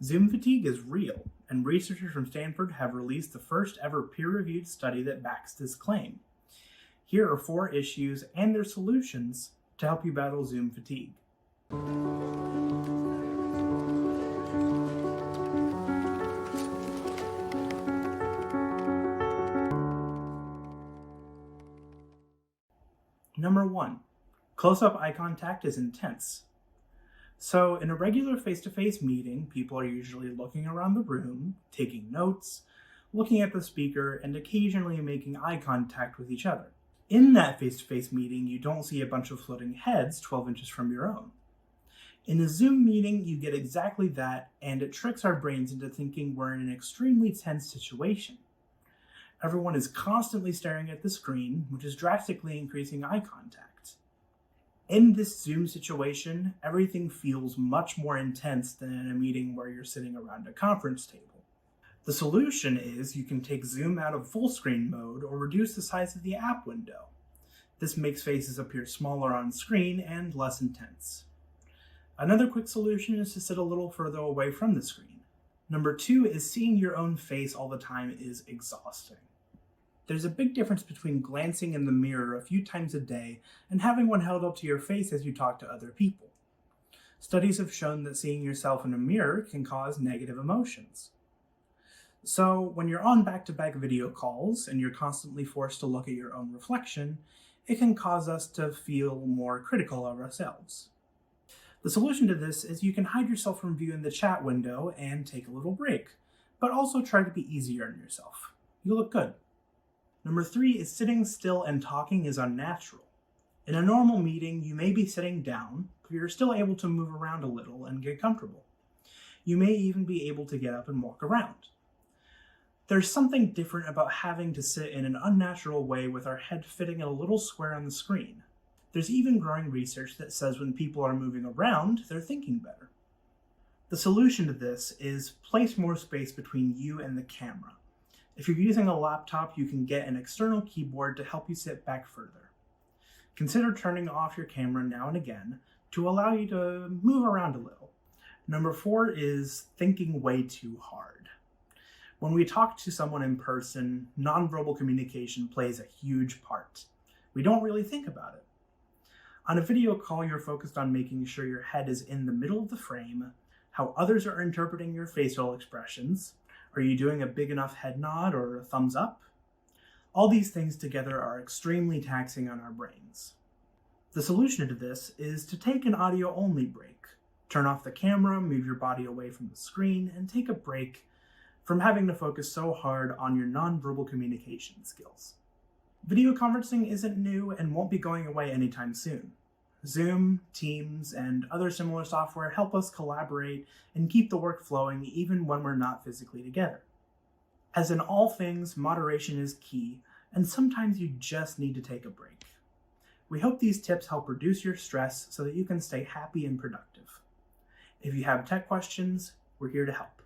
Zoom fatigue is real, and researchers from Stanford have released the first ever peer-reviewed study that backs this claim. Here are 4 issues and their solutions to help you battle Zoom fatigue. Number 1, close-up eye contact is intense. So in a regular face-to-face meeting, people are usually looking around the room, taking notes, looking at the speaker, and occasionally making eye contact with each other. In that face-to-face meeting, you don't see a bunch of floating heads 12 inches from your own. In a Zoom meeting, you get exactly that, and it tricks our brains into thinking we're in an extremely tense situation. Everyone is constantly staring at the screen, which is drastically increasing eye contact. In this Zoom situation, everything feels much more intense than in a meeting where you're sitting around a conference table. The solution is you can take Zoom out of full screen mode or reduce the size of the app window. This makes faces appear smaller on screen and less intense. Another quick solution is to sit a little further away from the screen. Number 2 is seeing your own face all the time is exhausting. There's a big difference between glancing in the mirror a few times a day and having one held up to your face as you talk to other people. Studies have shown that seeing yourself in a mirror can cause negative emotions. So when you're on back-to-back video calls and you're constantly forced to look at your own reflection, it can cause us to feel more critical of ourselves. The solution to this is you can hide yourself from view in the chat window and take a little break, but also try to be easier on yourself. You look good. Number 3 is sitting still and talking is unnatural. In a normal meeting, you may be sitting down, but you're still able to move around a little and get comfortable. You may even be able to get up and walk around. There's something different about having to sit in an unnatural way with our head fitting in a little square on the screen. There's even growing research that says when people are moving around, they're thinking better. The solution to this is place more space between you and the camera. If you're using a laptop, you can get an external keyboard to help you sit back further. Consider turning off your camera now and again to allow you to move around a little. Number 4 is thinking way too hard. When we talk to someone in person, nonverbal communication plays a huge part. We don't really think about it. On a video call, you're focused on making sure your head is in the middle of the frame, how others are interpreting your facial expressions. Are you doing a big enough head nod or a thumbs up? All these things together are extremely taxing on our brains. The solution to this is to take an audio-only break. Turn off the camera, move your body away from the screen, and take a break from having to focus so hard on your nonverbal communication skills. Video conferencing isn't new and won't be going away anytime soon. Zoom, Teams, and other similar software help us collaborate and keep the work flowing even when we're not physically together. As in all things, moderation is key, and sometimes you just need to take a break. We hope these tips help reduce your stress so that you can stay happy and productive. If you have tech questions, we're here to help.